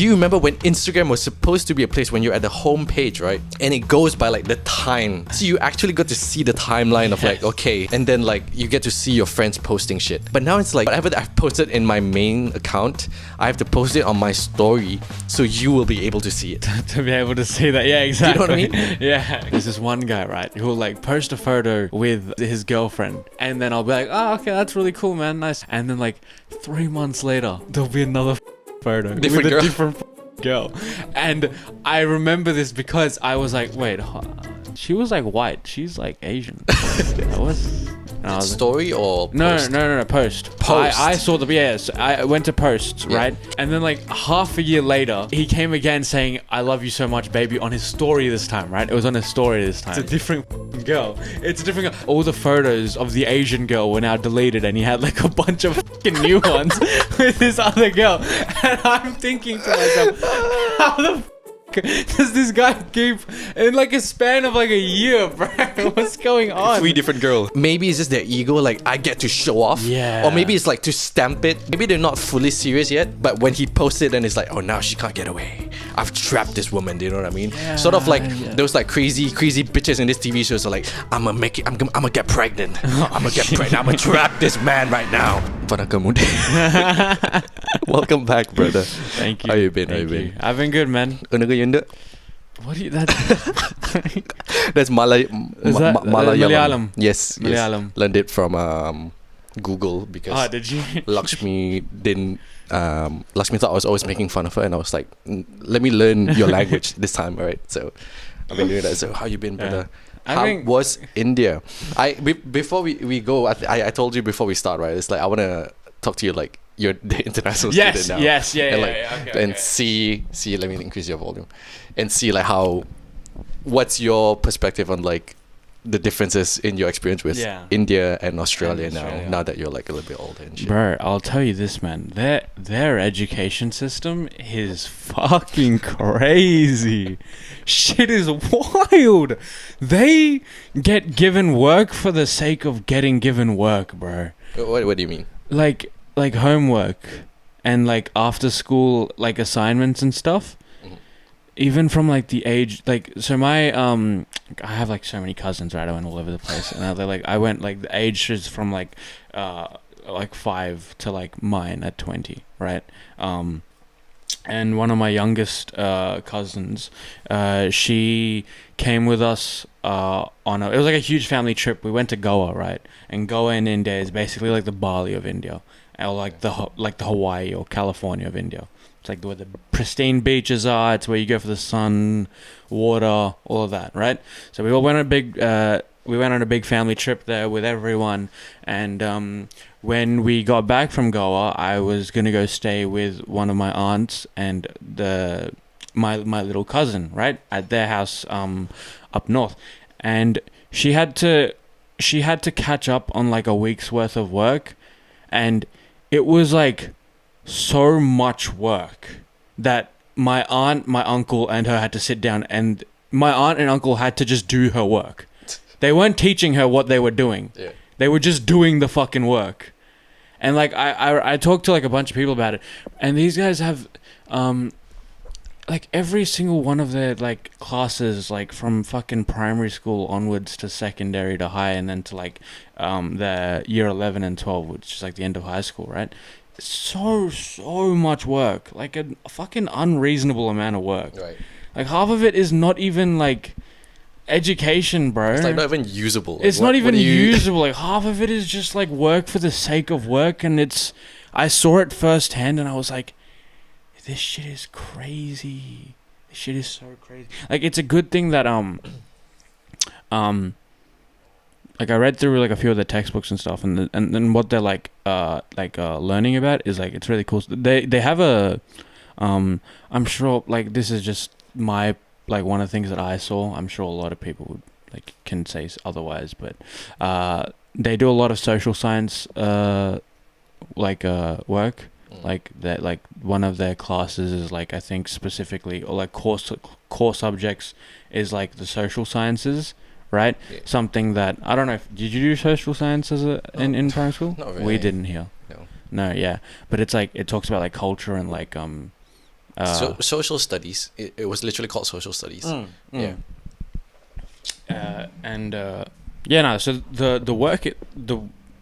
Do you remember when Instagram was supposed to be a place when you're at the home page, right? And it goes by like the time. So you actually got to see the timeline of like, okay, and then like you get to see your friends posting shit. But now it's like whatever that I've posted in my main account, I have to post it on my story so you will be able to see it. To be able to see that, yeah, exactly. Do you know what I mean? Yeah. There's this one guy, right, who will like post a photo with his girlfriend, and then I'll be like, oh, okay, that's really cool, man, nice. And then like 3 months later, there'll be another photo with a different girl. And I remember this because I was like, wait, she was like white, she's like Asian. That was... Story or post? No, post. I saw the, yes, I went to posts, right? And then like half a year later, he came again saying, I love you so much, baby, on his story this time, right? It was on his story this time. It's a different girl. It's a different girl. All the photos of the Asian girl were now deleted, and he had like a bunch of fucking new ones with this other girl. And I'm thinking to myself, how the does this guy keep in like a span of like a year, bro? What's going on? 3 different girls. Maybe it's just their ego, like I get to show off. Yeah. Or maybe it's like to stamp it. Maybe they're not fully serious yet, but when he posted, then it's like, oh, now she can't get away. I've trapped this woman. Do you know what I mean? Yeah, sort of like those like crazy bitches in this TV shows are like, I'm gonna make it. I'm gonna get pregnant. I'm gonna get pregnant. I'm gonna trap this man right now. Vanakkam Uday. Welcome back, brother. Thank you. How you been? Thank you. I've been good, man. What do you... That's Is that Malayalam. Yes. Malayalam. Learned it from Google because did you? Lakshmi didn't... Lakshmi thought I was always making fun of her, and I was like, let me learn your language this time, alright? So I've been doing that. So how you been, brother? How was India? Before we go, I told you before we start, right? It's like I want to talk to you like you're the international student now. Yes, And see, let me increase your volume, and see like what's your perspective on like the differences in your experience with India and Australia now that you're like a little bit older and shit. Bro, I'll tell you this, man. Their education system is fucking crazy. Shit is wild. They get given work for the sake of getting given work, bro. What do you mean? Like homework and like after school like assignments and stuff. Even from like the age, like, so my I have like so many cousins, right? I went all over the place, and I went like the age is from like 5 to like mine at 20, right? And one of my youngest cousins, she came with us it was like a huge family trip. We went to Goa, right? And Goa in India is basically like the Bali of India, or like the Hawaii or California of India. It's like where the pristine beaches are. It's where you go for the sun, water, all of that, right? So we all went on a big family trip there with everyone. And when we got back from Goa, I was gonna go stay with one of my aunts and my little cousin, right, at their house up north. And she had to catch up on like a week's worth of work, and it was like so much work that my aunt, my uncle, and her had to sit down, and my aunt and uncle had to just do her work. They weren't teaching her what they were doing. Yeah. They were just doing the fucking work. And like I talked to like a bunch of people about it, and these guys have like every single one of their like classes, like from fucking primary school onwards to secondary to high, and then to like their year 11 and 12, which is like the end of high school, right? So much work, like a fucking unreasonable amount of work. Right. Like half of it is not even like education, bro. It's like not even usable. Like, it's not even usable. Like half of it is just like work for the sake of work, and I saw it firsthand, and I was like, this shit is crazy. This shit is so crazy. Like it's a good thing that like I read through like a few of the textbooks and stuff, and then what they're like learning about is like it's really cool. They have a I'm sure like this is just my like one of the things that I saw. I'm sure a lot of people would like can say otherwise, but they do a lot of social science work. Like that, like one of their classes is like I think specifically or like core subjects is like the social sciences. Right? Yeah. Something that I don't know did you do social sciences in primary school? Not really. We didn't here. No, yeah. But it's like it talks about like culture and like Social studies. It was literally called social studies. Yeah. So the work,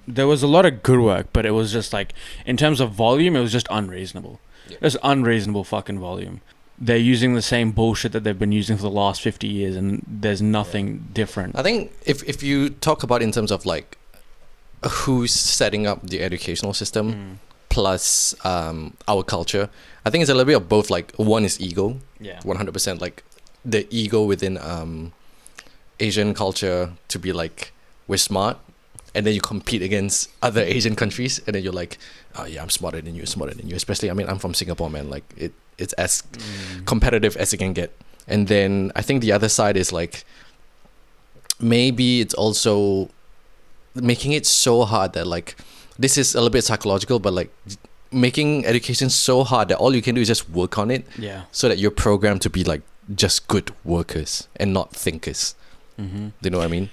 there was a lot of good work, but it was just like, in terms of volume, it was just unreasonable. Yeah. It was unreasonable fucking volume. They're using the same bullshit that they've been using for the last 50 years, and there's nothing different. I think if you talk about in terms of like who's setting up the educational system plus our culture, I think it's a little bit of both. Like, one is ego, 100%, like the ego within Asian culture to be like, we're smart, and then you compete against other Asian countries, and then you're like, oh yeah, I'm smarter than you, especially, I mean, I'm from Singapore, man, like it's as competitive as it can get. And then I think the other side is like, maybe it's also making it so hard that, like, this is a little bit psychological, but like making education so hard that all you can do is just work on it, so that you're programmed to be like just good workers and not thinkers. Do you know what I mean?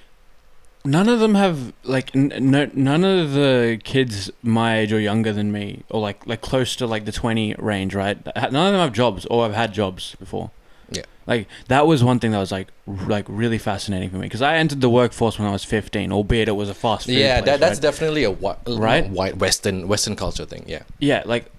None of them have like none of the kids my age or younger than me, or like close to like the 20 range, right? None of them have jobs or have had jobs before. Yeah. Like, that was one thing that was like really fascinating for me, because I entered the workforce when I was 15, albeit it was a fast food place, that's right? definitely a white Western culture thing. Yeah, like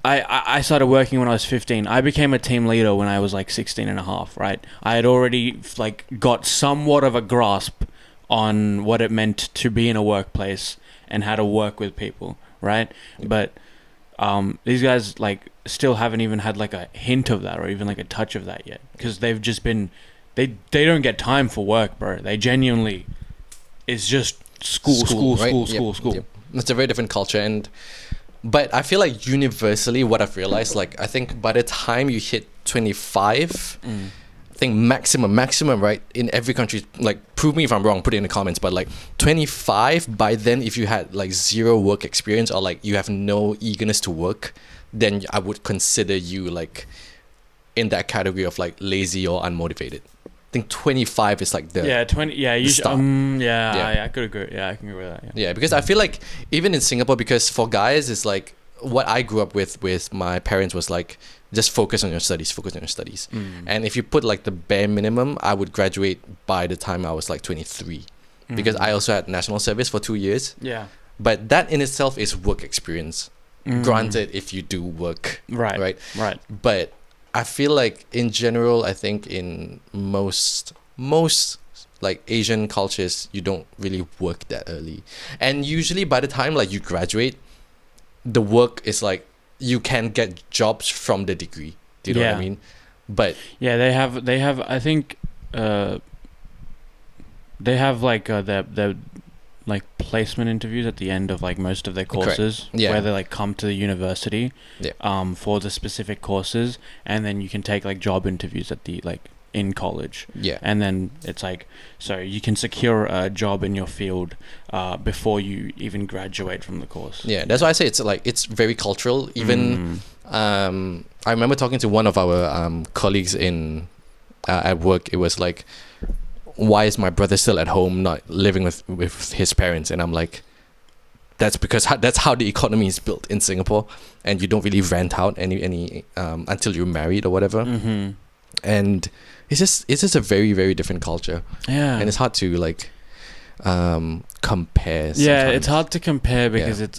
I started working when I was 15. I became a team leader when I was like 16 and a half, right? I had already like got somewhat of a grasp on what it meant to be in a workplace and how to work with people, right? But these guys like still haven't even had like a hint of that, or even like a touch of that yet, because they've just been they don't get time for work, bro. They genuinely, it's just school. Yep. It's a very different culture, but I feel like universally what I've realized, like, I think by the time you hit 25, I think maximum, right, in every country, like, prove me if I'm wrong, put it in the comments, but like 25, by then, if you had like zero work experience, or like you have no eagerness to work, then I would consider you like in that category of like lazy or unmotivated. I think 25 is like the 20. Yeah, you should. I could agree. Yeah, I can agree with that. Yeah, because I feel like even in Singapore, because for guys, it's like what I grew up with my parents was like, just focus on your studies. And if you put like the bare minimum, I would graduate by the time I was like 23, because I also had national service for 2 years. Yeah. But that in itself is work experience. Granted, if you do work. Right. But I feel like in general, I think in most like Asian cultures, you don't really work that early. And usually by the time like you graduate, the work is like, you can get jobs from the degree. Do you know what I mean? But yeah, they have I think they have like their like placement interviews at the end of like most of their courses, where they like come to the university for the specific courses, and then you can take like job interviews at the like in college, and then it's like, so you can secure a job in your field before you even graduate from the course. That's why I say it's like, it's very cultural. Even I remember talking to one of our colleagues in at work. It was like, why is my brother still at home, not living with his parents? And I'm like, that's because that's how the economy is built in Singapore, and you don't really rent out any until you're married or whatever. And it's just a very, very different culture. And it's hard to like compare sometimes. It's hard to compare, because it's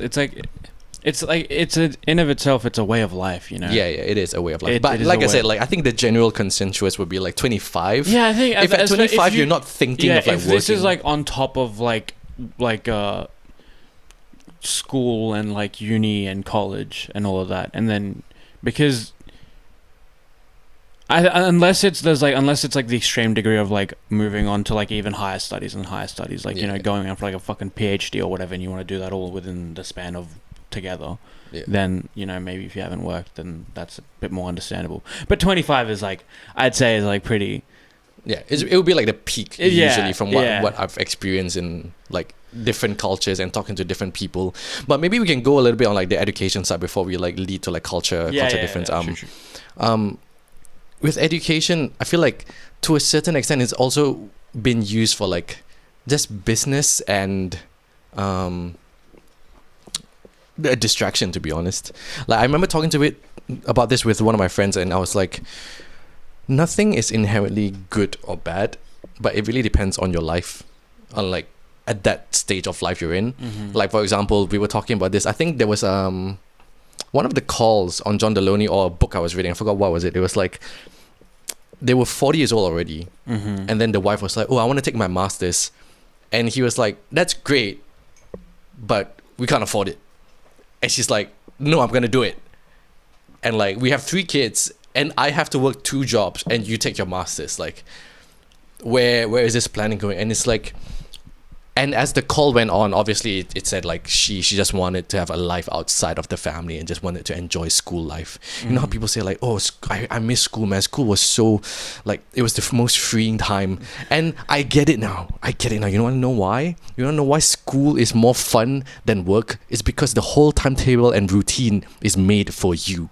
in of itself, it's a way of life, you know. It is a way of life. But like I said, like, I think the general consensus would be like 25. I think if at 25 you're not thinking of like if working. This is like on top of like school and like uni and college and all of that, and then because unless it's like the extreme degree of like moving on to like even higher studies, like you know, going on for like a fucking PhD or whatever, and you want to do that all within the span of together, then, you know, maybe if you haven't worked, then that's a bit more understandable. But 25 is like, I'd say is like pretty. It would be like the peak usually from what I've experienced in like different cultures and talking to different people. But maybe we can go a little bit on like the education side before we like lead to like culture difference. Sure. With education, I feel like to a certain extent it's also been used for like just business and a distraction, to be honest. Like I remember talking about this with one of my friends, and I was like, nothing is inherently good or bad, but it really depends on your life, on like at that stage of life you're in. Like for example, we were talking about this. I think there was one of the calls on John Deloney or a book I was reading. I forgot what was it. It was like they were 40 years old already, and then the wife was like, "Oh, I want to take my masters," and he was like, "That's great, but we can't afford it." And she's like, "No, I'm gonna do it." And like we have 3 kids, and I have to work 2 jobs, and you take your masters. Like, where is this planning going? And it's like, and as the call went on, obviously it said like she just wanted to have a life outside of the family and just wanted to enjoy school life. You know how people say like, "Oh, I miss school, man. School was so, like, it was the most freeing time." And I get it now. You want to know why? You want to know why school is more fun than work? It's because the whole timetable and routine is made for you.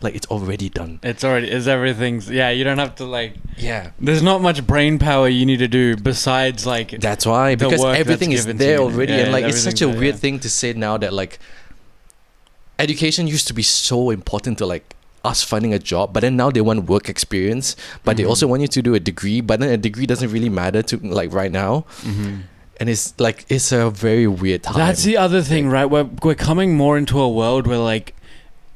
Like, it's already done. Everything's, yeah, you don't have to like, yeah. There's not much brain power you need to do besides like. That's why, because everything is there already. And like, it's such a weird thing to say now that like, education used to be so important to like us finding a job, but then now they want work experience, but they also want you to do a degree, but then a degree doesn't really matter to like right now. And it's like, it's a very weird time. That's the other thing, right? We're coming more into a world where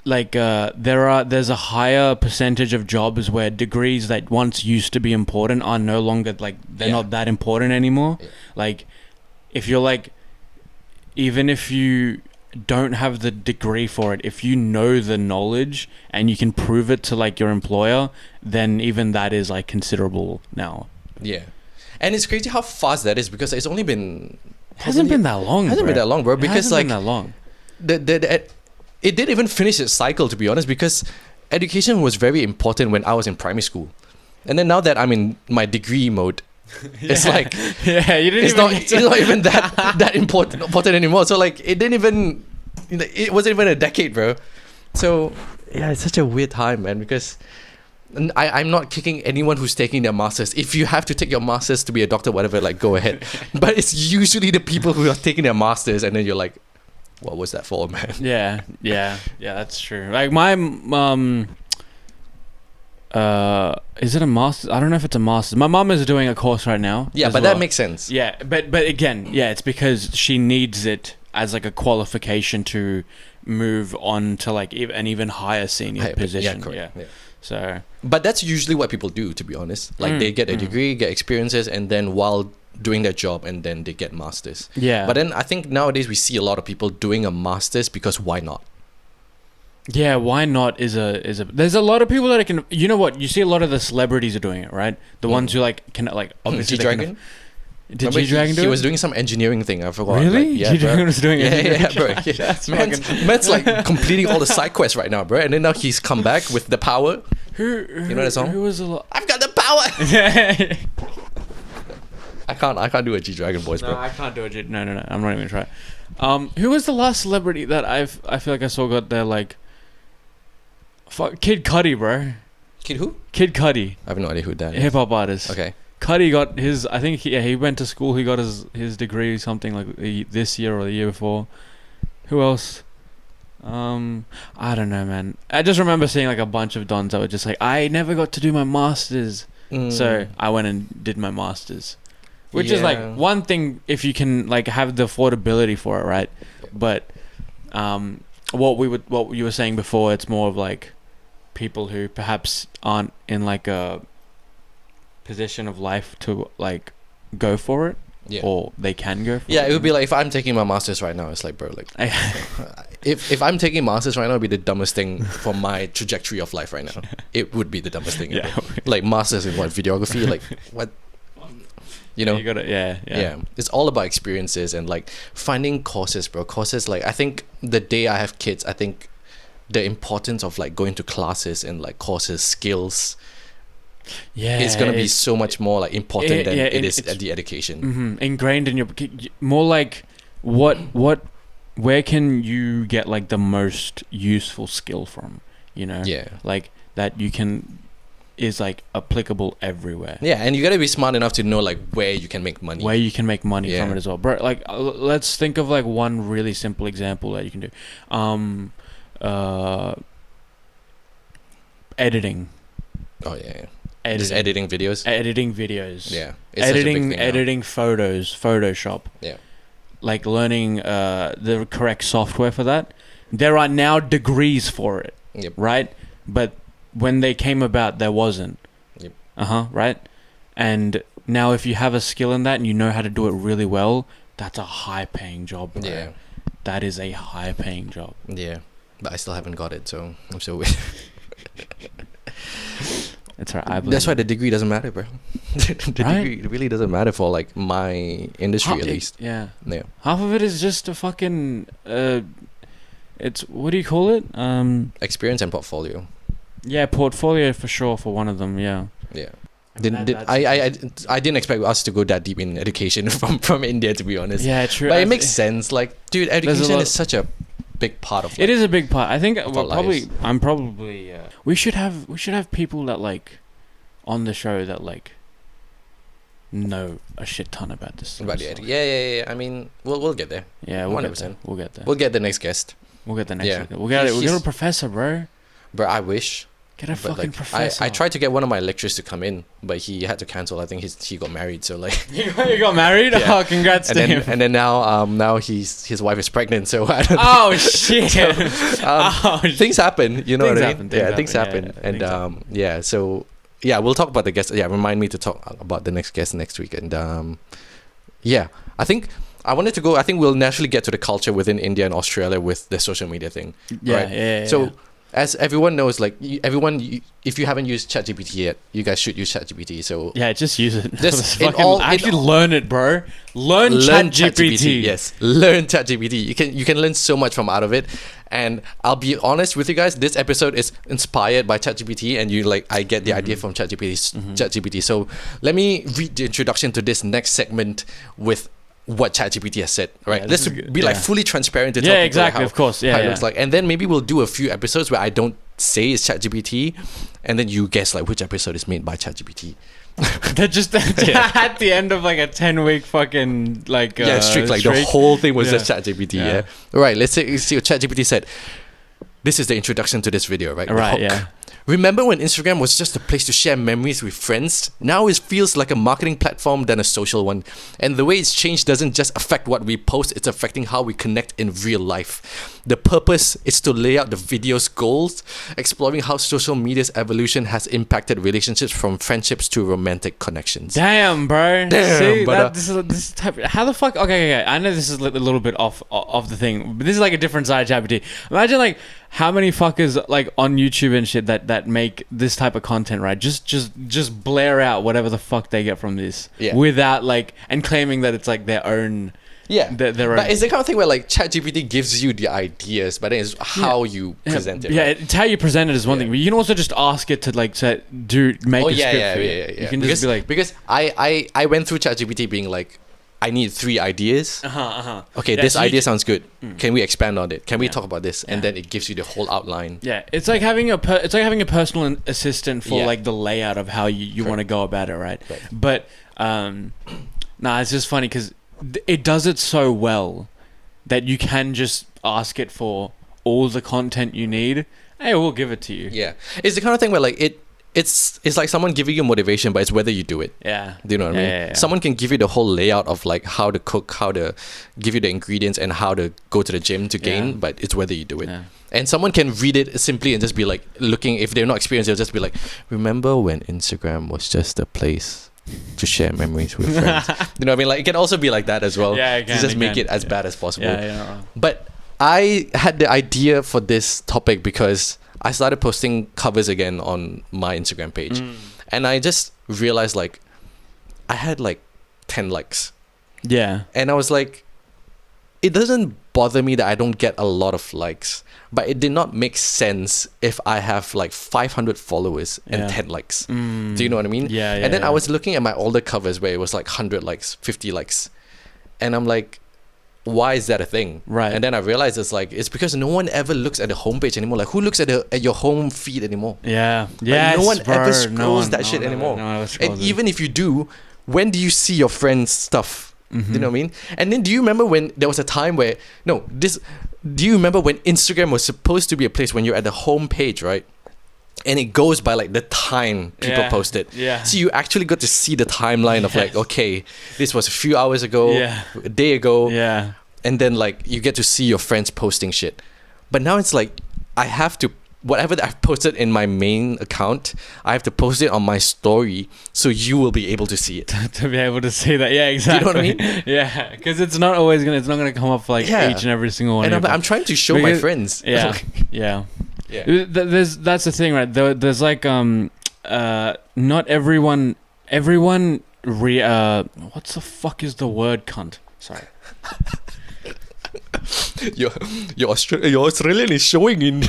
there's a higher percentage of jobs where degrees that once used to be important are no longer like they're not that important anymore. Like if you're like, even if you don't have the degree for it, if you know the knowledge and you can prove it to like your employer, then even that is like considerable now. Yeah. And it's crazy how fast that is, because it's only been hasn't been that long, bro. Because like been that long. It didn't even finish its cycle, to be honest, because education was very important when I was in primary school. And then now that I'm in my degree mode, it's like it's not even that important anymore. So like it wasn't even a decade, bro. So yeah, it's such a weird time, man, because I'm not kicking anyone who's taking their masters. If you have to take your masters to be a doctor, whatever, like go ahead. But it's usually the people who are taking their masters, and then you're like, what was that for, man? Yeah, that's true. Like my is it a master's? I don't know if it's a master's. My mom is doing a course right now. Yeah, but that makes sense. Yeah, but again, yeah, it's because she needs it as like a qualification to move on to like an even higher senior position. Yeah, correct. Yeah. So, but that's usually what people do, to be honest. Like they get a degree, get experiences, and then while doing their job, and then they get masters. Yeah. But then I think nowadays we see a lot of people doing a masters because why not? Yeah, why not is a there's a lot of people that can, you know what, you see a lot of the celebrities are doing it, right? The ones who like can like obviously G-Dragon? Did G-Dragon do it? He was doing some engineering thing, I forgot. Really? Like, yeah, G-Dragon was doing it. Yeah, bro. Yeah. Man's like completing all the side quests right now, bro. And then now he's come back with the power. You know that song? Who was I've got the power. I can't do a G-Dragon voice, bro. No, I can't do a G. No. I'm not even trying. Who was the last celebrity that I feel like I saw got there like? Kid Cudi, bro. Kid who? Kid Cudi. I have no idea who that is. Hip hop artist. Okay. Cudi got his. I think he went to school. He got his degree something like this year or the year before. Who else? I don't know, man. I just remember seeing like a bunch of dons that were just like, I never got to do my masters, so I went and did my masters. Which is like one thing if you can like have the affordability for it, right? But what you were saying before, it's more of like people who perhaps aren't in like a position of life to like go for it, or they can go for it. Yeah, it would be like if I'm taking my masters right now, it's like, bro, like if I'm taking masters right now, it would be the dumbest thing for my trajectory of life right now. It would be the dumbest thing ever. Like masters in what, videography, like what? You know, you gotta, yeah. It's all about experiences and like finding courses, bro. Courses, like I think the day I have kids, I think the importance of like going to classes and like courses, skills, it's gonna be so much more like important than it is at the education. Ingrained in your more like where can you get like the most useful skill from? You know, like that you can is like applicable everywhere. Yeah, and you gotta be smart enough to know like where you can make money. Where you can make money from it as well, bro. Like, let's think of like one really simple example that you can do. Editing. Oh yeah. Just editing videos. Editing videos. Yeah. Editing photos. Photoshop. Yeah. Like learning the correct software for that. There are now degrees for it. Yep. Right? But when they came about, there wasn't. Yep. Right? And now if you have a skill in that and you know how to do it really well, that's a high-paying job, bro. Yeah. That is a high-paying job. Yeah. But I still haven't got it, so I'm so weird. It's alright. That's why the degree doesn't matter, bro. The degree really doesn't matter for like my industry at least. Yeah. Yeah. Half of it is just a fucking it's, what do you call it? Experience and portfolio. Yeah, portfolio for sure for one of them. Yeah. Yeah. I didn't expect us to go that deep in education from India, to be honest. Yeah, true. But it makes sense. Like, dude, education is such a big part of. Like, it is a big part. I think I'm probably. We should have people that like on the show that like know a shit ton about this. About yeah. I mean, we'll get there. Yeah, we'll 100%. We'll get there. We'll get the next guest. We'll get the next. We'll get a professor, bro. Bro, I wish. Get a fucking professor. I tried to get one of my lecturers to come in, but he had to cancel. I think he got married, so like. You got married? Yeah. Oh, congrats to him. And then now his wife is pregnant, so I don't. Oh shit! Things happen, you know what I mean? Things happen. And so we'll talk about the guest. Yeah, remind me to talk about the next guest next week, and I think. I wanted to go. I think we'll naturally get to the culture within India and Australia with the social media thing. Yeah. So, as everyone knows, like if you haven't used ChatGPT yet, you guys should use ChatGPT. So yeah, just use it. Just learn it, bro. Learn ChatGPT. Yes, learn ChatGPT. You can learn so much from out of it. And I'll be honest with you guys, this episode is inspired by ChatGPT, and I get the idea from ChatGPT. So let me read the introduction to this next segment with what ChatGPT has said, right? Yeah, let's be like fully transparent to tell people exactly, of course. How it looks like. And then maybe we'll do a few episodes where I don't say it's ChatGPT, and then you guess like which episode is made by ChatGPT. They're just at the end of like a 10-week fucking like streak. Like the whole thing was just ChatGPT. Yeah. Right. Let's see what ChatGPT said. This is the introduction to this video, right? Right. Yeah. Remember when Instagram was just a place to share memories with friends? Now it feels like a marketing platform than a social one. And the way it's changed doesn't just affect what we post, it's affecting how we connect in real life. The purpose is to lay out the video's goals, exploring how social media's evolution has impacted relationships from friendships to romantic connections. Damn, bro. See, this type. How the fuck? Okay. I know this is a little bit off the thing, but this is like a different side of ChatGPT. Imagine like how many fuckers like on YouTube and shit that make this type of content, right? Just blare out whatever the fuck they get from this, without like, and claiming that it's like their own. Yeah, their own. But it's the kind of thing where like ChatGPT gives you the ideas, but then it's how you present it. Yeah, right? It's how you present it is one thing, but you can also just ask it to like say, make a script for you. You can just be like, because I went through ChatGPT being like, I need 3 ideas. Okay, this idea sounds good. Can we expand on it? Can we talk about this? And then it gives you the whole outline. Yeah, it's like having a personal assistant for like the layout of how you want to go about it, right? But it's just funny because it does it so well that you can just ask it for all the content you need. Hey, we'll give it to you. Yeah, it's the kind of thing where like it's like someone giving you motivation, but it's whether you do it. Yeah. Do you know what I mean? Yeah. Someone can give you the whole layout of like how to cook, how to give you the ingredients, and how to go to the gym to gain, but it's whether you do it. Yeah. And someone can read it simply and just be like looking, if they're not experienced, they'll just be like, remember when Instagram was just a place to share memories with friends? You know what I mean? Like it can also be like that as well. Yeah, it can. To just make it as bad as possible. Yeah. But I had the idea for this topic because I started posting covers again on my Instagram page. And I just realized like I had like 10 likes. Yeah. And I was like, it doesn't bother me that I don't get a lot of likes, but it did not make sense if I have like 500 followers and 10 likes. Do you know what I mean? Yeah. And then I was looking at my older covers where it was like 100 likes, 50 likes. And I'm like, why is that a thing? Right. And then I realized it's because no one ever looks at the homepage anymore. Like, who looks at your home feed anymore? Yeah. Like, no one ever scrolls that shit anymore. And even if you do, when do you see your friends' stuff? Mm-hmm. You know what I mean? And then do you remember when there was a time where do you remember when Instagram was supposed to be a place when you're at the home page, right? And it goes by like the time people post it. Yeah. So you actually got to see the timeline of like, okay, this was a few hours ago, a day ago. Yeah. And then like you get to see your friends posting shit. But now it's like I have to, whatever that I've posted in my main account, I have to post it on my story so you will be able to see it. To be able to see that. Yeah, exactly. Do you know what I mean? Yeah. Because it's not gonna come up like each and every single one. And I'm trying to show my friends. Yeah. Yeah. Yeah. That's the thing, right? There's like not everyone what's the fuck is the word, cunt? Sorry. Your Australian is showing in.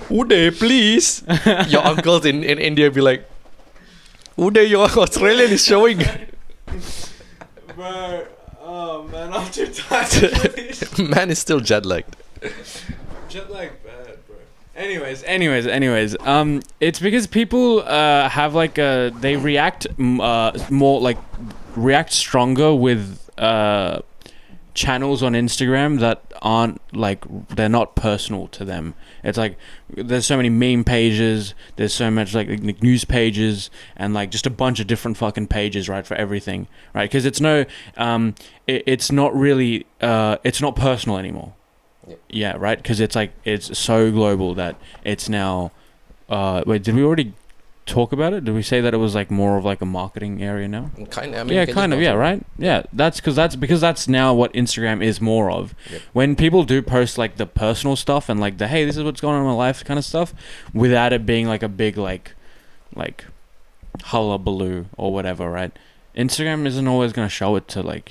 Uday, please. Your uncles in India be like, Uday, your Australian is showing. Bro, oh man, I'm too tired. Man is still jet lagged. Jet lag bad, bro. Anyways. It's because people have like they react more like react stronger with channels on Instagram that aren't like, they're not personal to them. It's like there's so many meme pages, there's so much like news pages, and like just a bunch of different fucking pages, right, for everything, right? Because it's it's not really it's not personal anymore. Yeah, right? Because it's like it's so global that it's now wait, did we already talk about it? Did we say that it was like more of like a marketing area now? Kind of. I mean, yeah, kind of. Yeah, right. Yeah, that's because that's now what Instagram is more of. Yep. When people do post like the personal stuff and like the hey, this is what's going on in my life kind of stuff, without it being like a big like hullabaloo or whatever, right? Instagram isn't always gonna show it to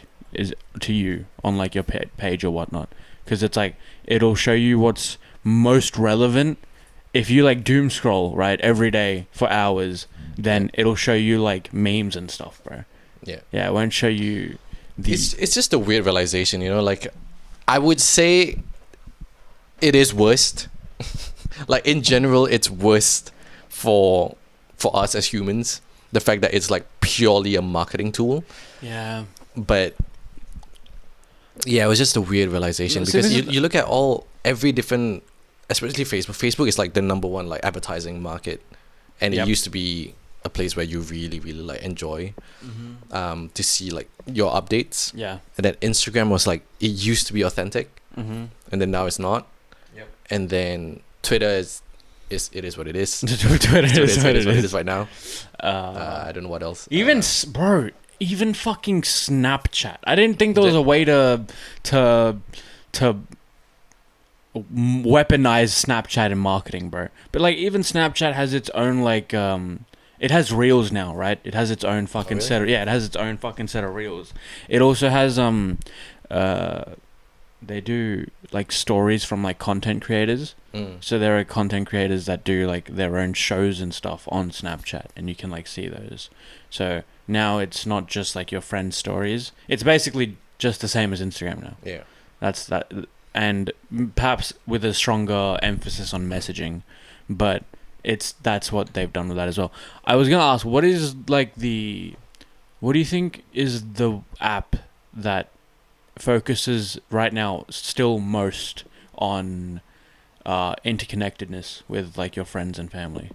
you on like your page or whatnot, because it's like it'll show you what's most relevant. If you like doom scroll, right, every day for hours, then it'll show you like memes and stuff, bro. Yeah. Yeah, it won't show you It's just a weird realization, you know, like I would say it is worst. Like in general, it's worst for us as humans. The fact that it's like purely a marketing tool. Yeah. But yeah, it was just a weird realization because you look at every different, especially Facebook. Facebook is like the number one like advertising market, and it used to be a place where you really like enjoy to see like your updates. Yeah. And then Instagram was like, it used to be authentic, and then now it's not. Yep. And then Twitter is it is what it is. Twitter is what it is right now. I don't know what else. Even even fucking Snapchat. I didn't think there was a way to weaponize Snapchat in marketing, bro. But like even Snapchat has its own like it has reels now, right? It has its own fucking set of, it has its own fucking set of reels. It also has they do like stories from like content creators. So there are content creators that do like their own shows and stuff on Snapchat, and you can like see those. So now it's not just like your friends' stories. It's basically just the same as Instagram now. Yeah. That's that. And perhaps with a stronger emphasis on messaging, but that's what they've done with that as well. I was gonna ask, what do you think is the app that focuses right now still most on interconnectedness with like your friends and family?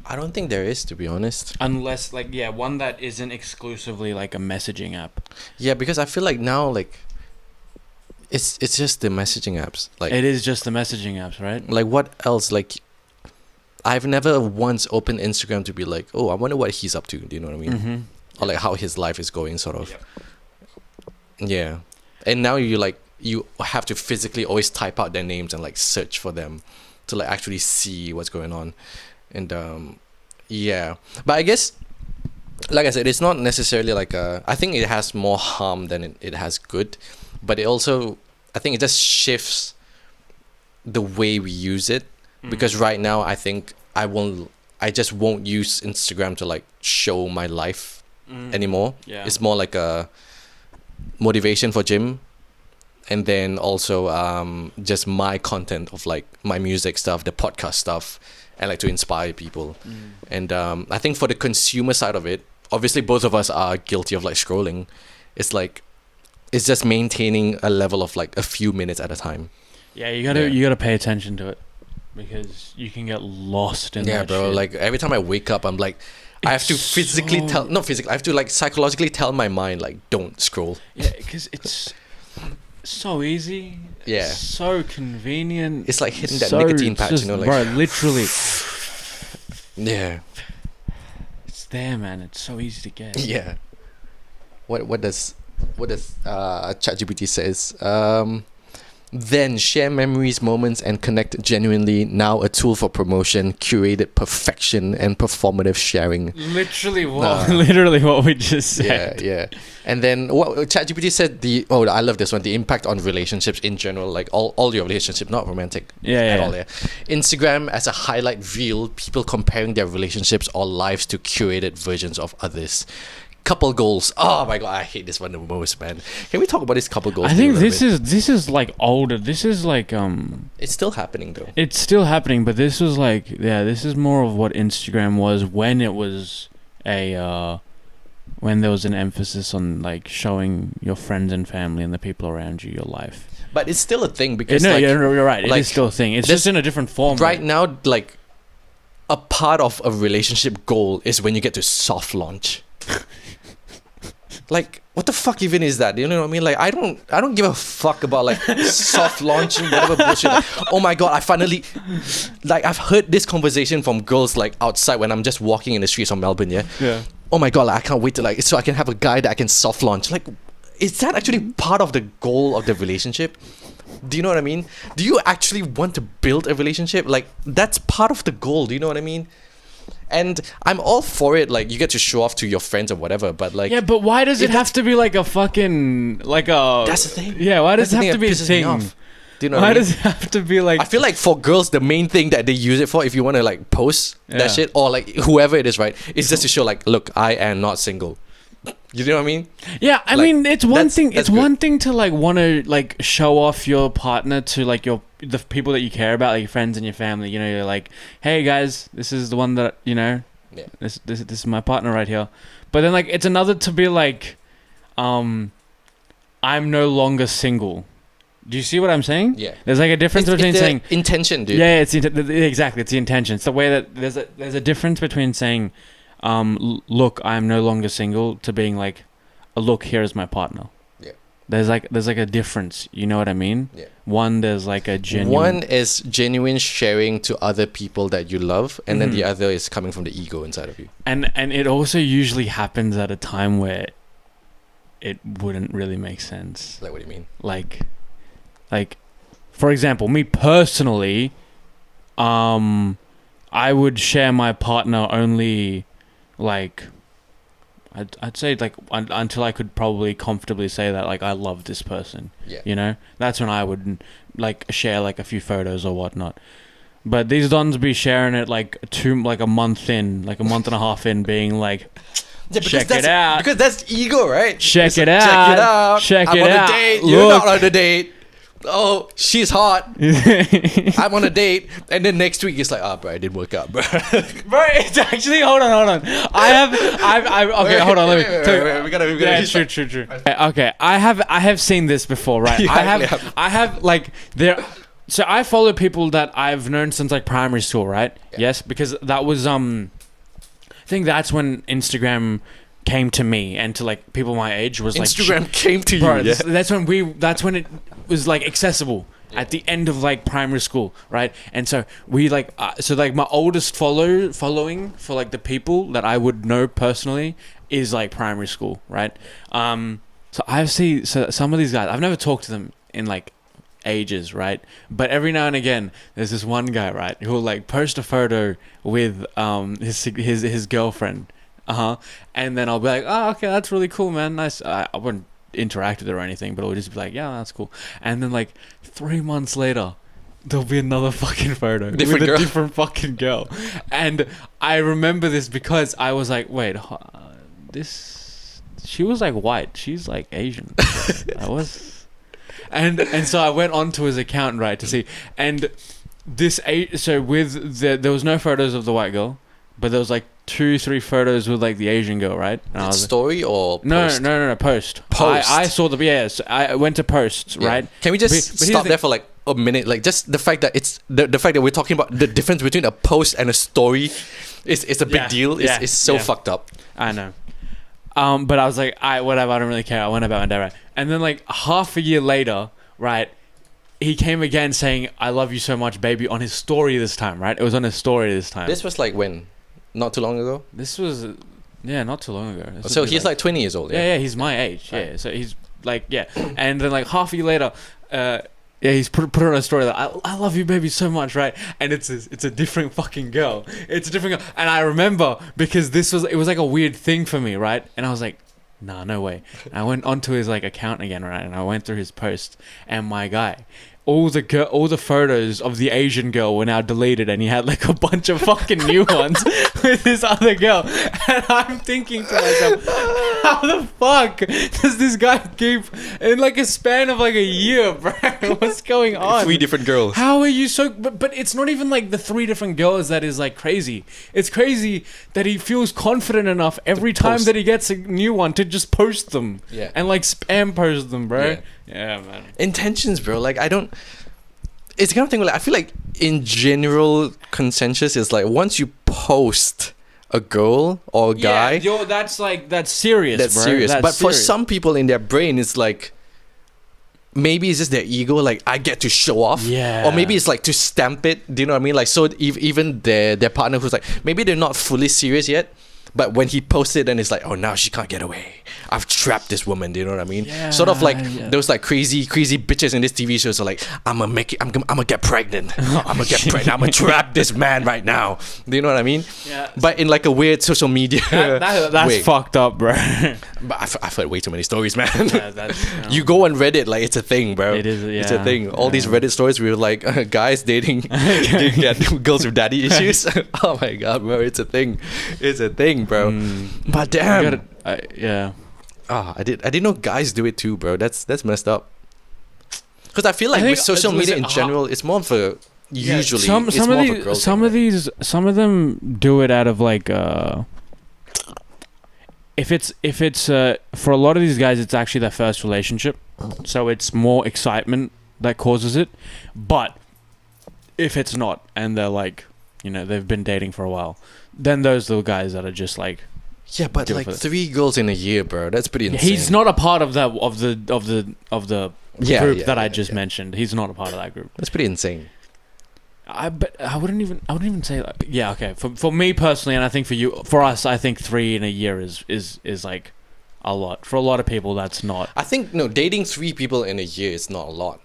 I don't think there is, to be honest. Unless like one that isn't exclusively like a messaging app. Yeah, because I feel like now like it's just the messaging apps. Like it is just the messaging apps, right? Like what else? Like I've never once opened Instagram to be like, oh, I wonder what he's up to. Do you know what I mean? Mm-hmm. Or like how his life is going, sort of. Yep. Yeah. And now you have to physically always type out their names and like search for them to like actually see what's going on. And but I guess, like I said, it's not necessarily like I think it has more harm than it has good, but it also, I think it just shifts the way we use it, because right now I think I just won't use Instagram to like show my life anymore. Yeah. It's more like motivation for gym, and then also just my content of like my music stuff, the podcast stuff, and like to inspire people. And I think for the consumer side of it, obviously both of us are guilty of like scrolling. It's like it's just maintaining a level of like a few minutes at a time. Yeah, you gotta pay attention to it, because you can get lost in that. Yeah, bro. shit. Like every time I wake up, I'm like, I have to physically I have to like psychologically tell my mind like, don't scroll. Yeah, because it's so easy. Yeah. It's so convenient. It's like hitting that nicotine patch, just, you know, like, bro, literally. yeah. It's there, man. It's so easy to get. Yeah. What does ChatGPT says? Then share memories, moments, and connect genuinely. Now a tool for promotion, curated perfection, and performative sharing. Literally what we just said. Yeah. And then what ChatGPT said, I love this one, the impact on relationships in general, like all your relationships, not romantic at all. Yeah. Instagram as a highlight reel, people comparing their relationships or lives to curated versions of others. Couple goals. Oh my god, I hate this one the most, man. Can we talk about this couple goals? I think this is like older. This is like It's still happening though. It's still happening, but this was like this is more of what Instagram was when it was when there was an emphasis on like showing your friends and family and the people around you your life. But it's still a thing because you're right. It like, is still a thing. It's just in a different form. Right now, like a part of a relationship goal is when you get to soft launch. Like, what the fuck even is that? You know what I mean? Like, I don't give a fuck about like soft launching, whatever bullshit. Like, oh my god, I finally, like, I've heard this conversation from girls like outside when I'm just walking in the streets of Melbourne. Yeah. Oh my god, like, I can't wait to like, so I can have a guy that I can soft launch. Like, is that actually part of the goal of the relationship? Do you know what I mean? Do you actually want to build a relationship? Like, that's part of the goal. Do you know what I mean? And I'm all for it, like you get to show off to your friends or whatever, but like, yeah, but why does it have to be like a fucking like a? That's the thing. Yeah, why does it have to be a thing? Do you know why does it have to be like? I feel like for girls, the main thing that they use it for, if you want to like post that shit or like whoever it is, right, is just to show like, look, I am not single. You know what I mean? Yeah, I mean it's one thing. It's good. One thing to like want to like show off your partner to like the people that you care about, like your friends and your family. You know, you're like, hey guys, this is the one that this is my partner right here. But then like it's another to be like, I'm no longer single. Do you see what I'm saying? Yeah. There's like a difference between saying intention, dude. Yeah, exactly. It's the intention. It's the way that there's a difference between saying, look, I'm no longer single, to being like, look, here's my partner. Yeah. There's like a difference. You know what I mean? Yeah. One is genuine sharing to other people that you love, and then the other is coming from the ego inside of you. And it also usually happens at a time where it wouldn't really make sense. Like, what do you mean? Like, for example, me personally, I would share my partner only, like, I'd say like until I could probably comfortably say that like I love this person. Yeah. You know, that's when I would like share like a few photos or whatnot. But these dons be sharing it like a month and a half in, being like, check it out. Because that's ego, right? Check it out. I'm on a date. You're not on a date. Oh, she's hot. I'm on a date, and then next week it's like, bro, it didn't work out, bro. Bro, it's actually hold on. Okay, hold on. Let me. We gotta. Yeah, true. Okay, I have seen this before, right? I have like there. So I follow people that I've known since like primary school, right? Yeah. Yes, because that was I think that's when Instagram came to me and to like people my age was like Instagram came to bro, you. Yeah? That's when it was like accessible at the end of like primary school, right? And so we like my oldest following for like the people that I would know personally is like primary school, right? So some of these guys, I've never talked to them in like ages, right? But every now and again there's this one guy, right, who'll like post a photo with his girlfriend. And then I'll be like, oh, okay, that's really cool, man. Nice. I wouldn't interact with her or anything, but I'll just be like, yeah, that's cool. And then like 3 months later, there'll be another fucking photo with a different fucking girl. And I remember this because I was like, wait, this she was like white. She's like Asian. I was, and so I went onto his account, right, to see, and so with there was no photos of the white girl, but there was like 2-3 photos with like the Asian girl, right? And I was story or post? No, post. Post. I saw so I went to posts, right? Can we just stop there for like a minute? Like just the fact that it's the fact that we're talking about the difference between a post and a story is a big deal. It's so fucked up. I know. But I was like, whatever, I don't really care. I went about my day, right? And then like half a year later, right, he came again saying, "I love you so much, baby," on his story this time, right? It was on his story this time. This was like when? Not too long ago? This was, not too long ago. So he's like 20 years old, yeah? Yeah, he's my age, yeah. Right. So he's like, yeah. And then like half a year later, he's put on a story that I love you, baby, so much, right? And it's a different fucking girl. It's a different girl. And I remember because it was like a weird thing for me, right? And I was like, nah, no way. And I went onto his like account again, right? And I went through his post, and my guy, all the photos of the Asian girl were now deleted, and he had like a bunch of fucking new ones with this other girl. And I'm thinking to myself, how the fuck does this guy keep in like a span of like a year, bro? What's going on? 3 different girls. How are you so? But it's not even like the 3 different girls that is like crazy. It's crazy that he feels confident enough every time that he gets a new one to just post them. Yeah. And like spam post them, bro. Yeah, man. Intentions, bro. Like it's the kind of thing where like, I feel like in general consensus is like once you post a girl or a guy, that's serious. That's bro. serious. That's but serious. for some people in their brain, it's like maybe it's just their ego. Like I get to show off. Yeah. Or maybe it's like to stamp it. Do you know what I mean? Like so, even their partner who's like maybe they're not fully serious yet. But when he posted, then it's like, oh, now she can't get away. I've trapped this woman. Do you know what I mean? Yeah, sort of like those like crazy bitches in this TV shows are like, I'm gonna get pregnant. I'm gonna trap this man right now. Do you know what I mean? Yeah. But in like a weird social media that's way. fucked up, bro. But I've heard way too many stories, man. Yeah, you go on Reddit, like it's a thing, bro. It is, yeah. It's a thing. All these Reddit stories were like guys dating girls with daddy issues. Oh my god, bro, it's a thing. It's a thing, bro. But damn. I didn't know guys do it too, bro. That's messed up. Because I feel like with social media in general, it's more of a usually some of them do it out of like if it's for a lot of these guys, it's actually their first relationship, so it's more excitement that causes it. But if it's not, and they're like, they've been dating for a while, then those are the guys that are just like, yeah, but like 3 girls in a year, bro. That's pretty insane. He's not a part of that of the group that I just mentioned. He's not a part of that group. That's pretty insane. I wouldn't even say that. Yeah, okay. For me personally, and I think for us, I think 3 in a year is like a lot. For a lot of people, that's not. I think dating 3 people in a year is not a lot.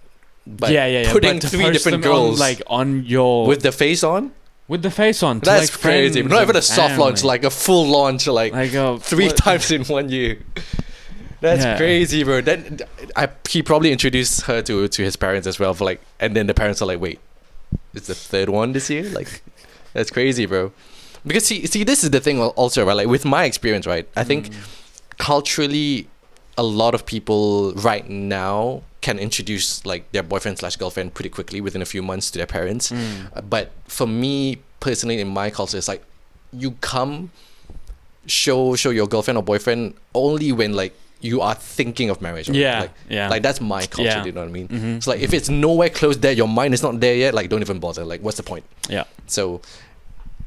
But putting but 3 different girls on your with the face on. With the face on. That's like crazy. Not even a soft launch, like a full launch, like 3 times in 1 year. That's crazy, bro. Then he probably introduced her to his parents as well, and then the parents are like, wait, it's the 3rd one this year? Like, that's crazy, bro. Because see, this is the thing also, right? Like with my experience, right? I think culturally, a lot of people right now can introduce like their boyfriend/girlfriend pretty quickly within a few months to their parents. But for me personally, in my culture, it's like you show your girlfriend or boyfriend only when like you are thinking of marriage. Right? Like that's my culture. Yeah. Do you know what I mean? It's like if it's nowhere close there, your mind is not there yet. Like don't even bother. Like what's the point? Yeah. So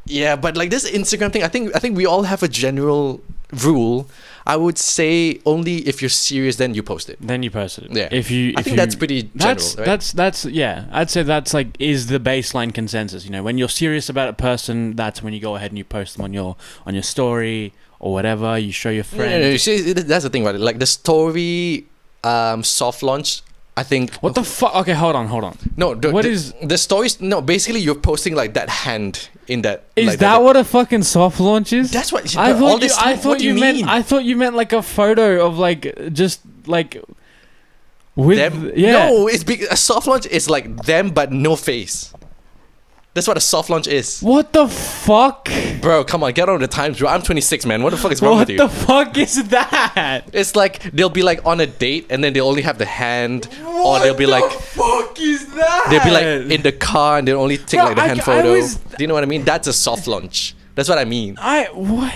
yeah, but like this Instagram thing, I think we all have a general rule. I would say only if you're serious, then you post it. Yeah. I think that's pretty general, right? That's yeah. I'd say that's like is the baseline consensus. When you're serious about a person, that's when you go ahead and you post them on your story or whatever. You show your friend. Yeah, see, that's the thing, right? Like the story, soft launch. I think. What the fuck? Okay, hold on. No, the stories? No, basically you're posting like that hand in that. Is like that what a fucking soft launch is? That's what. I thought you meant like a photo of like just like with them. Yeah. No, a soft launch is like them but no face. That's what a soft launch is. What the fuck? Bro, come on, get on the times, bro. I'm 26, man. What the fuck is wrong with you? What the fuck is that? It's like they'll be like on a date and then they'll only have the hand, or they'll be like, What the fuck is that? they'll be like in the car and they'll only take like the hand photo. Do you know what I mean? That's a soft launch. That's what I mean. What?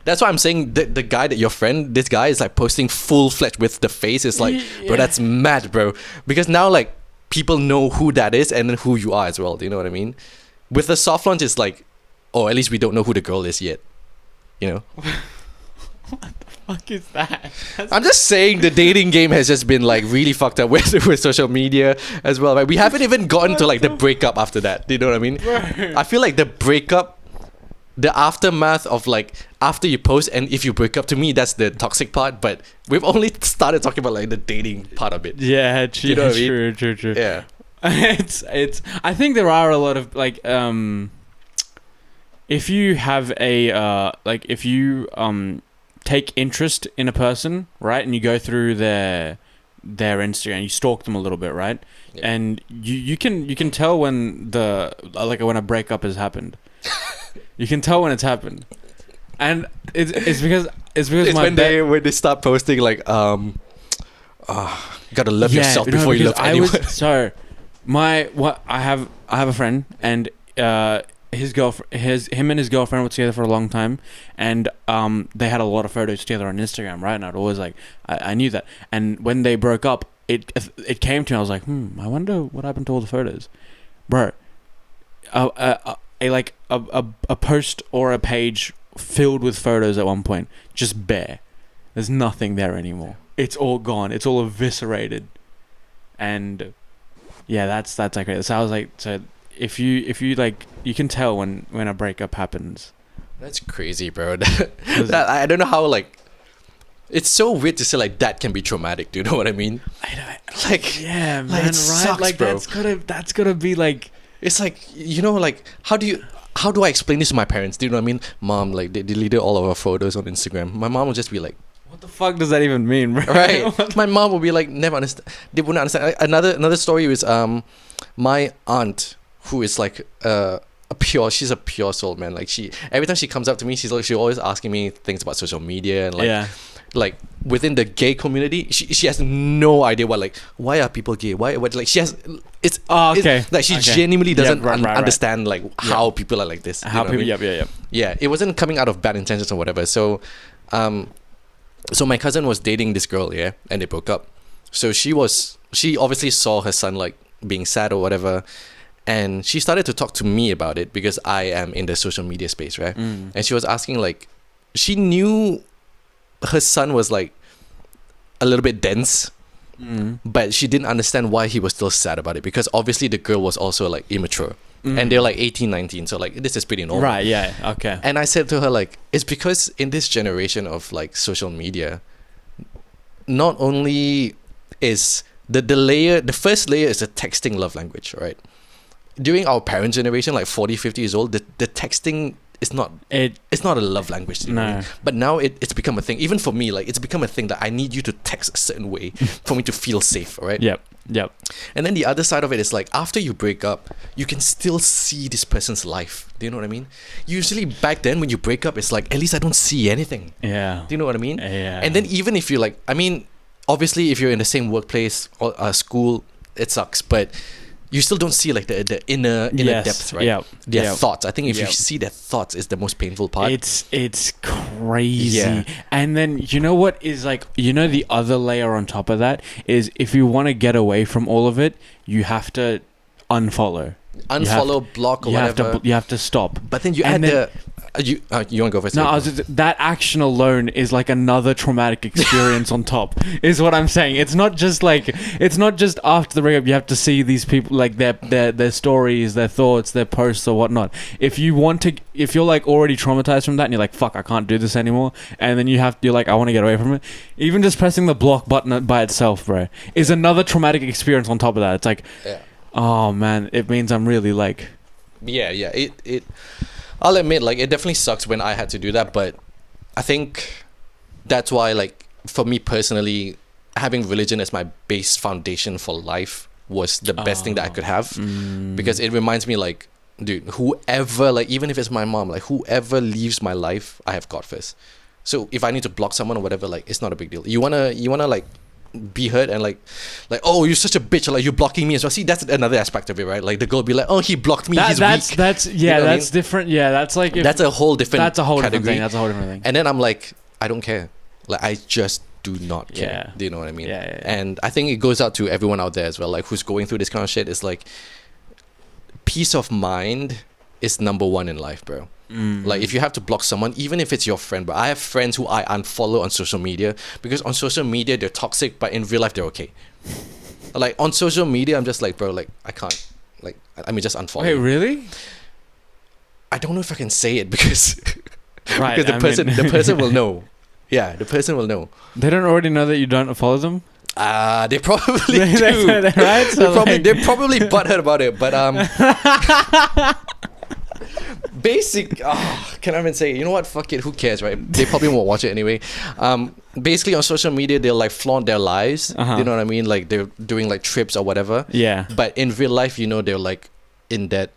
That's why I'm saying the guy that your friend, this guy is like posting full-fledged with the face. It's like, bro, that's mad, bro. Because now like people know who that is and then who you are as well. Do you know what I mean? With the soft launch, it's like, oh, at least we don't know who the girl is yet. You know? What the fuck is that? I'm just saying the dating game has just been like really fucked up with social media as well. Right? We haven't even gotten to like the breakup after that. Do you know what I mean? Bro. I feel like the breakup, the aftermath of like after you post and if you break up, to me that's the toxic part, but we've only started talking about like the dating part of it. Yeah, true, you know what I mean? True. Yeah. it's I think there are a lot of like if you have a like if you take interest in a person, right, and you go through their Instagram, you stalk them a little bit, right? Yeah. And you can tell when when a breakup has happened. You can tell when it's happened, and it's because when they start posting like you gotta love yourself before you love anyone. I have a friend, and him and his girlfriend were together for a long time, and they had a lot of photos together on Instagram, right? And I'd always like I knew that, and when they broke up, it came to me. I was like, I wonder what happened to all the photos, bro. A post or a page filled with photos at one point, just bare. There's nothing there anymore. It's all gone. It's all eviscerated. And yeah, that's like it. So I was like, so if you like, you can tell when a breakup happens. That's crazy, bro. I don't know how, like, it's so weird to say like that can be traumatic. Do you know what I mean? I know. Like, yeah, man, like, it right? sucks, like bro. That's gotta be like. It's like, you know, like, how do I explain this to my parents? Do you know what I mean? Mom, like, they deleted all of our photos on Instagram. My mom will just be like, what the fuck does that even mean, bro? Right. My mom will be like, never understand. They wouldn't understand. Another story was my aunt, who is like she's a pure soul, man. Like, every time she comes up to me, she's always asking me things about social media and like like within the gay community, she has no idea why are people gay? Why like she has it's like she genuinely doesn't understand like how people are like this. How people Yeah, it wasn't coming out of bad intentions or whatever. So so my cousin was dating this girl, yeah, and they broke up. So she obviously saw her son like being sad or whatever, and she started to talk to me about it because I am in the social media space, right? And she was asking, like, she knew her son was like a little bit dense, but she didn't understand why he was still sad about it, because obviously the girl was also like immature, and they're like 18, 19, so like this is pretty normal, right? Yeah, okay. And I said to her, like, it's because in this generation of like social media, not only is the first layer is a texting love language, right? During our parent generation, like 40, 50 years old, the texting is it's not a love language. No. But now it's become a thing. Even for me, like, it's become a thing that I need you to text a certain way for me to feel safe, right? Yep. And then the other side of it is like, after you break up, you can still see this person's life. Do you know what I mean? Usually back then when you break up, it's like, at least I don't see anything. Yeah. Do you know what I mean? Yeah. And then even if you like, I mean, obviously if you're in the same workplace or school, it sucks, but you still don't see like the inner depths, right? Their thoughts. I think if you see their thoughts is the most painful part. It's crazy. And then you know what is like, the other layer on top of that is, if you want to get away from all of it, you have to unfollow, block, or whatever. You have to stop. But then you add you want to go first? No, that action alone is like another traumatic experience on top, is what I'm saying. It's not just after the breakup you have to see these people, like their stories, their thoughts, their posts or whatnot. If you're like already traumatized from that and you're like, fuck, I can't do this anymore, and then you're like, I want to get away from it, even just pressing the block button by itself, bro, is another traumatic experience on top of that. It's like, oh man, it means I'm really like, it I'll admit, like, it definitely sucks when I had to do that, but I think that's why, like, for me personally, having religion as my base foundation for life was the best thing that I could have, because it reminds me, like, dude, whoever, like, even if it's my mom, like, whoever leaves my life, I have God first. So if I need to block someone or whatever, like, it's not a big deal. You wanna like be hurt and like, oh, you're such a bitch, like, you're blocking me as well. See, that's another aspect of it, right? Like, the girl be like, oh, he blocked me, he's weak. That's you know that's different. Yeah, that's like that's a whole different. That's a whole category. different thing. That's a whole different thing. And then I'm like, I don't care. Like, I just do not care. Yeah. Do you know what I mean? Yeah. And I think it goes out to everyone out there as well, like, who's going through this kind of shit. It's like, peace of mind is number one in life, bro. Like, if you have to block someone, even if it's your friend, but I have friends who I unfollow on social media because on social media they're toxic, but in real life they're okay. Like, on social media, I'm just like, bro, like, I can't, like, I mean, just unfollow. Wait, really? I don't know if I can say it because Right, because the person will know. Yeah, the person will know. They don't already know that you don't follow them? They probably do. Right? So They're probably butthurt about it, but can I even say, you know what, fuck it, who cares, right? They probably won't watch it anyway. Basically on social media they'll like flaunt their lives. You know what I mean? Like, they're doing like trips or whatever. Yeah. But in real life, you know, they're like in debt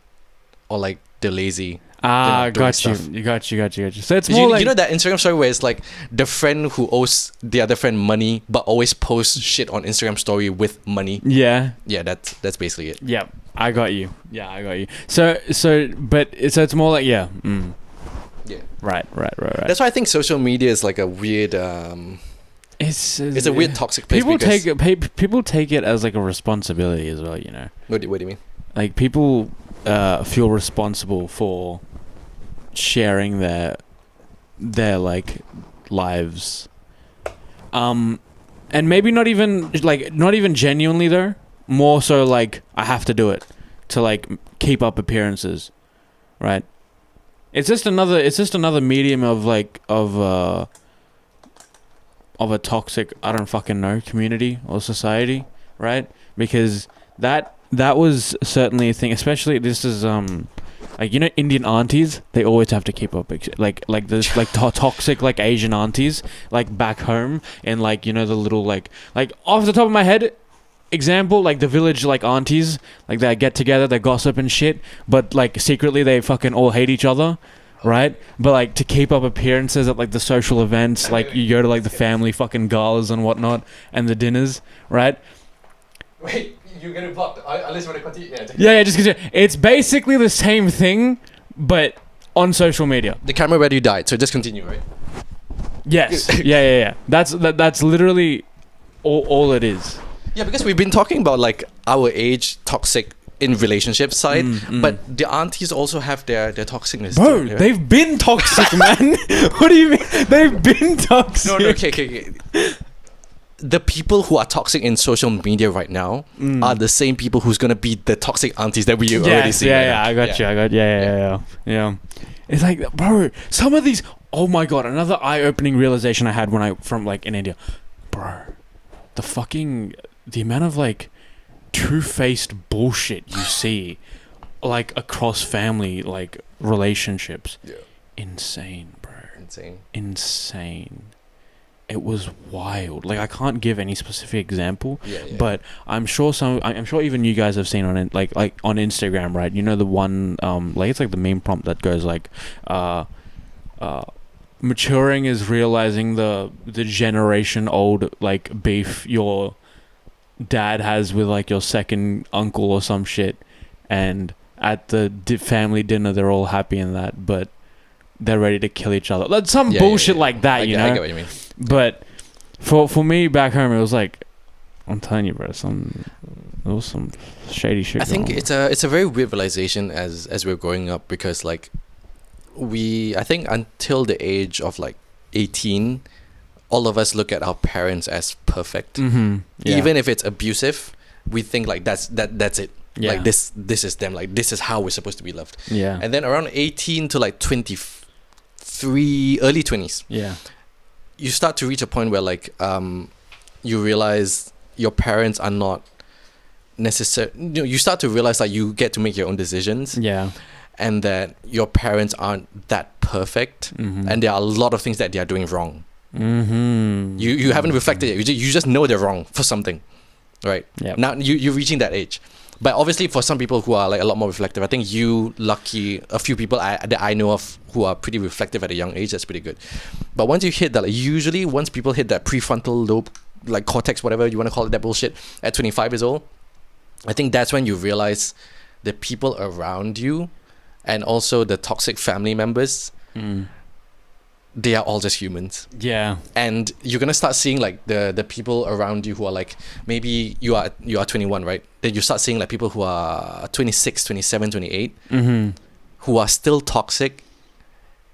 or like they're lazy. Got you. You got you. So it's more like, you know that Instagram story where it's like the friend who owes the other friend money but always posts shit on Instagram story with money. Yeah. Yeah, that's basically it. Yeah, I got you. So it's more like Yeah. Right. That's why I think social media is like a weird it's a weird toxic place. People take it as like a responsibility as well, you know. What do you mean? Like, people feel responsible for sharing their like lives, and maybe not even genuinely though. More so like, I have to do it to like keep up appearances, right? It's just another medium of like of a toxic, I don't fucking know, community or society, right? Because that was certainly a thing, especially this is like, you know, Indian aunties, they always have to keep up like this like toxic like Asian aunties like back home, and like, you know, the little like off the top of my head example, like the village like aunties, like they get together, they gossip and shit, but like secretly they fucking all hate each other, right? But like, to keep up appearances at like the social events, like you go to like the family fucking galas and whatnot and the dinners, right? Wait, you're getting blocked. Unless you want to continue. Yeah, just continue. It's basically the same thing, but on social media. The camera ready died, so just continue, right? Yes. Yeah. That's literally all it is. Yeah, because we've been talking about like our age toxic in relationship side, but the aunties also have their toxicness. Bro, too, yeah. They've been toxic, man. What do you mean? They've been toxic. No, okay. The people who are toxic in social media right now are the same people who's gonna be the toxic aunties that we already see. Yeah, I got you. Yeah. It's like, bro, some of these. Oh my god, another eye-opening realization I had from like in India, bro. The amount of like two-faced bullshit you see, like across family like relationships. Yeah. Insane, bro. Insane. It was wild. Like, I can't give any specific example, but I'm sure even you guys have seen on it, like on Instagram, right? You know the one, like it's like the meme prompt that goes like, maturing is realizing the generation old like beef your dad has with like your second uncle or some shit, and at the family dinner they're all happy in that, but they're ready to kill each other. Like some bullshit like that, you know. I get what you mean. But for me back home, it was like, I'm telling you, bro, there was some shady shit. I think it's a very weird realization as we're growing up, because like I think until the age of like 18, all of us look at our parents as perfect. Yeah. Even if it's abusive, we think like that's it. Yeah. Like this is them. Like this is how we're supposed to be loved. Yeah. And then around 18 to like 23, early 20s. Yeah. You start to reach a point where like you realize your parents are not necessary. You start to realize that you get to make your own decisions. Yeah. And that your parents aren't that perfect, and there are a lot of things that they are doing wrong. You haven't reflected yet. You just know they're wrong for something, right? Yeah. Now you're reaching that age, But obviously, for some people who are like a lot more reflective, I think you lucky a few people that I know of who are pretty reflective at a young age. That's pretty good. But once you hit that, like, usually once people hit that prefrontal lobe, like cortex, whatever you want to call it, that bullshit, at 25 years old, I think that's when you realize the people around you, and also the toxic family members, they are all just humans. Yeah. And you're gonna start seeing like the people around you who are like, maybe you are 21, right? Then you start seeing like people who are 26, 27, 28, who are still toxic.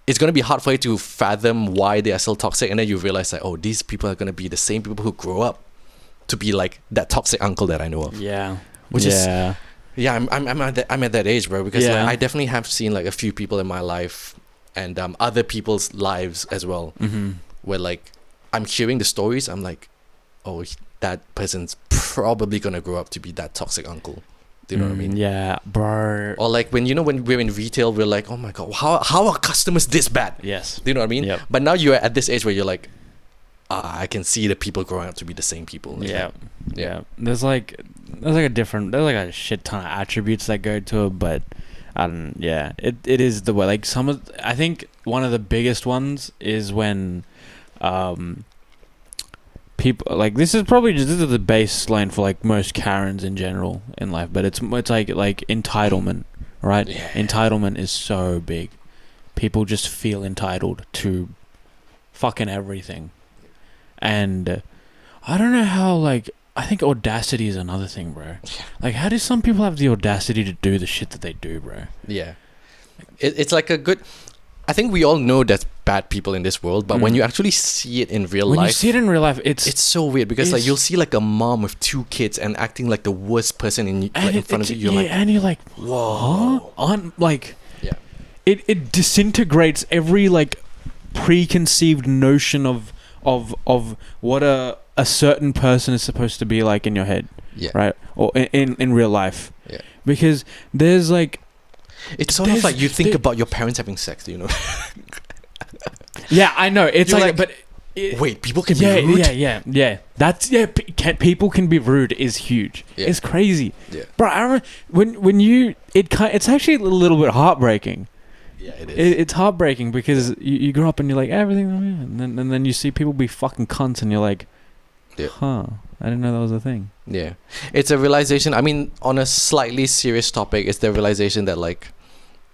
It's gonna be hard for you to fathom why they are still toxic, and then you realize like, oh, these people are gonna be the same people who grow up to be like that toxic uncle that I know of. Yeah. Which is I'm at that age, bro, because like, I definitely have seen like a few people in my life, and other people's lives as well, where like I'm hearing the stories, I'm like, oh, that person's probably gonna grow up to be that toxic uncle. Do you know what I mean? Yeah, bro. Or like when we're in retail, we're like, oh my god, how are customers this bad? Yes. Do you know what I mean? Yep. But now you're at this age where you're like, I can see the people growing up to be the same people. It's Yeah. like, Yeah. There's like a shit ton of attributes that go to it, but it is the way, like, I think one of the biggest ones is when people, like, this is the baseline for like most Karens in general in life, but it's like entitlement, right? Yeah. Entitlement is so big. People just feel entitled to fucking everything. And I don't know how, like, I think audacity is another thing, bro. Like, how do some people have the audacity to do the shit that they do, bro? Yeah. It's like a good... I think we all know there's bad people in this world, but when you actually see it in real life... When you see it in real life, it's so weird, because like you'll see like a mom with 2 kids and acting like the worst person in front of you. And you're like, whoa. Yeah. It disintegrates every, like, preconceived notion of what a certain person is supposed to be like in your head, right? Or in real life, because there's like, it's sort of like you think about your parents having sex, you know? Yeah, I know. It's like, but wait, people can be rude. Yeah. That's people can be rude is huge. Yeah. It's crazy. Yeah, bro. I remember when it's actually a little bit heartbreaking. Yeah, it is. It's heartbreaking because you grow up and you're like, everything, and then you see people be fucking cunts, and you're like, huh, I didn't know that was a thing. Yeah, it's a realization. I mean, on a slightly serious topic, it's the realization that like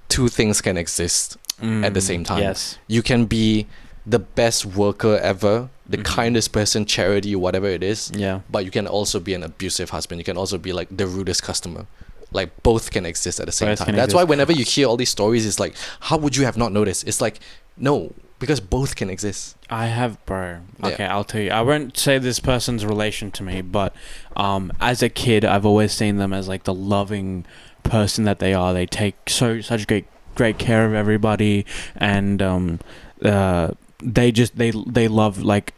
2 things can exist at the same time. Yes, you can be the best worker ever, the kindest person, charity, whatever it is. Yeah, but you can also be an abusive husband. You can also be like the rudest customer. Like, both can exist at the same time. That's why whenever you hear all these stories, it's like, how would you have not noticed? It's like, no, because both can exist. I have, bro. Okay, I'll tell you. I won't say this person's relation to me, but as a kid, I've always seen them as like the loving person that they are. They take such great care of everybody, and they love like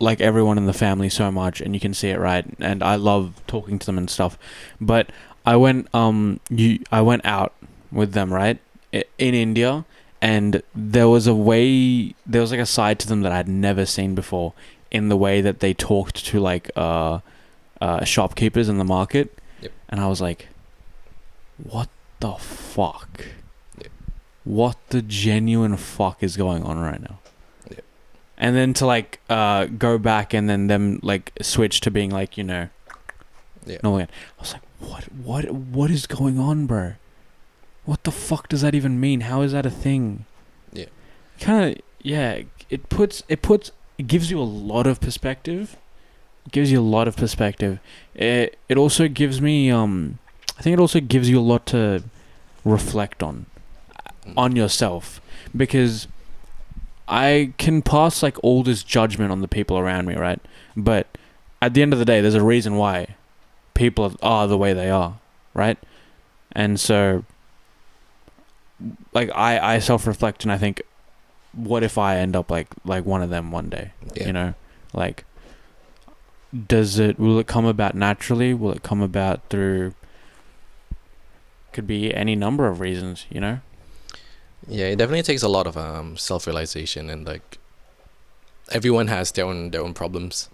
everyone in the family so much, and you can see it, right? And I love talking to them and stuff, but I went out with them, right, in India, and there was like a side to them that I'd never seen before, in the way that they talked to like shopkeepers in the market. Yep. And I was like, what the fuck? Yep. What the genuine fuck is going on right now? Yep. And then to like go back and then them like switch to being like, no, I was like, what is going on, bro? What the fuck does that even mean? How is that a thing? Yeah. It gives you a lot of perspective. It also gives me I think it also gives you a lot to reflect on yourself, because I can pass like all this judgment on the people around me, right? But at the end of the day, there's a reason why people are the way they are, right? And so, like, I self-reflect, and I think, what if I end up like one of them one day? Yeah. You know, like, will it come about naturally? Will it come about through? Could be any number of reasons, you know. Yeah, it definitely takes a lot of self-realization, and like everyone has their own problems.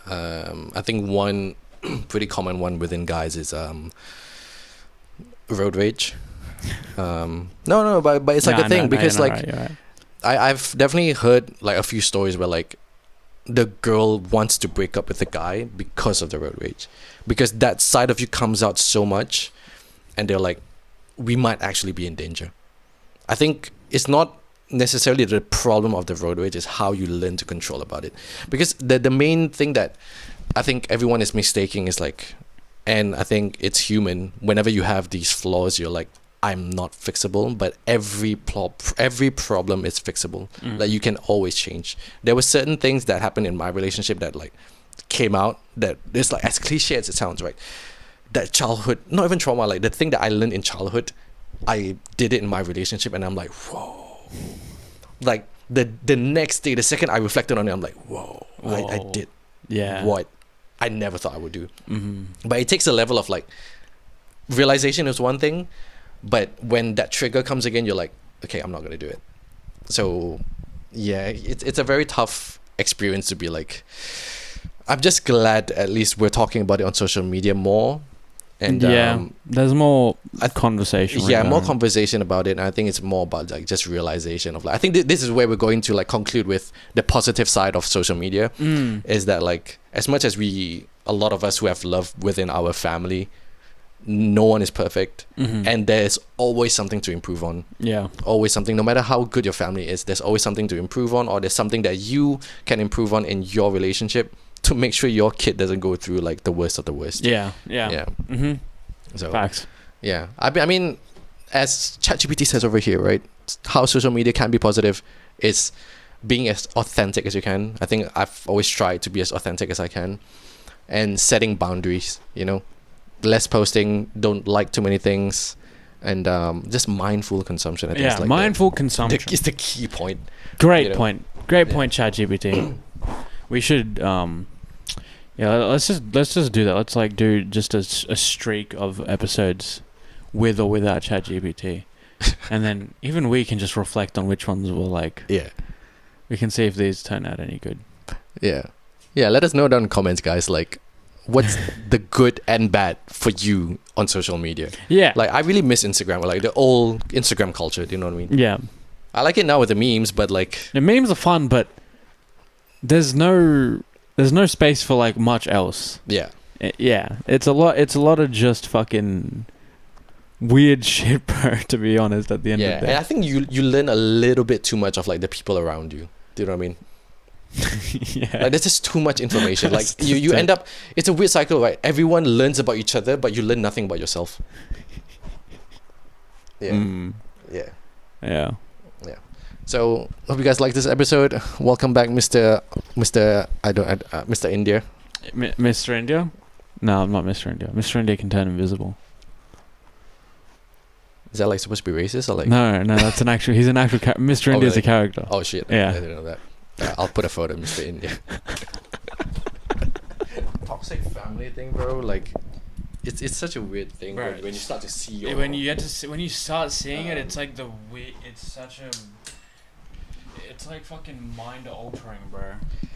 I think one pretty common one within guys is road rage. No, but it's like a thing because you're like right. I've definitely heard like a few stories where like the girl wants to break up with the guy because of the road rage, because that side of you comes out so much, and they're like, we might actually be in danger. I think it's not necessarily the problem of the road rage, is how you learn to control about it, because the main thing that I think everyone is mistaking is like, and I think it's human, whenever you have these flaws, you're like, I'm not fixable, but every problem is fixable. Like you can always change. There were certain things that happened in my relationship that like came out that it's like, as cliche as it sounds, right? That childhood, not even trauma, like the thing that I learned in childhood, I did it in my relationship, and I'm like, whoa. Like the next day, the second I reflected on it, I'm like, whoa. I did what I never thought I would do. But it takes a level of like, realization is one thing, but when that trigger comes again, you're like, okay, I'm not gonna do it. So yeah, it's a very tough experience to be like. I'm just glad at least we're talking about it on social media more, and there's more conversation. More conversation about it. And I think it's more about like just realization of like, I think this is where we're going to like conclude with the positive side of social media, is that like, as much as a lot of us who have love within our family, no one is perfect, and there's always something to improve on. Always something. No matter how good your family is, there's always something to improve on, or there's something that you can improve on in your relationship to make sure your kid doesn't go through like the worst of the worst. So facts. I mean, as ChatGPT says over here, right, how social media can be positive is being as authentic as you can. I think I've always tried to be as authentic as I can, and setting boundaries, you know, less posting, don't like too many things, and just mindful consumption. I think it's like mindful consumption is the key point. Great point, ChatGPT. We should let's just do that. Let's like do just a streak of episodes with or without ChatGPT, and then even we can just reflect on which ones will like. We can see if these turn out any good. Let us know down in comments, guys, like what's the good and bad for you on social media. Like I really miss Instagram, or like the old Instagram culture, do you know what I mean? I like it now with the memes, but like the memes are fun, but there's no space for like much else. It's a lot of just fucking weird shit, bro, to be honest, at the end of the day. And I think you learn a little bit too much of like the people around you. Do you know what I mean? Like there's just too much information. Like you end up, it's a weird cycle, right? Everyone learns about each other, but you learn nothing about yourself. So hope you guys like this episode. Welcome back, Mr. India. Mr. India? No, I'm not Mr. India. Mr. India can turn invisible. Is that like supposed to be racist or like? No, that's an actual. He's an actual. Mr. India is a character. Oh shit! Yeah, I didn't know that. I'll put a photo of Mr. India. Toxic family thing, bro. Like, it's such a weird thing, bro. When you start to see when you start seeing it, it's like it's such a. It's like fucking mind altering, bro.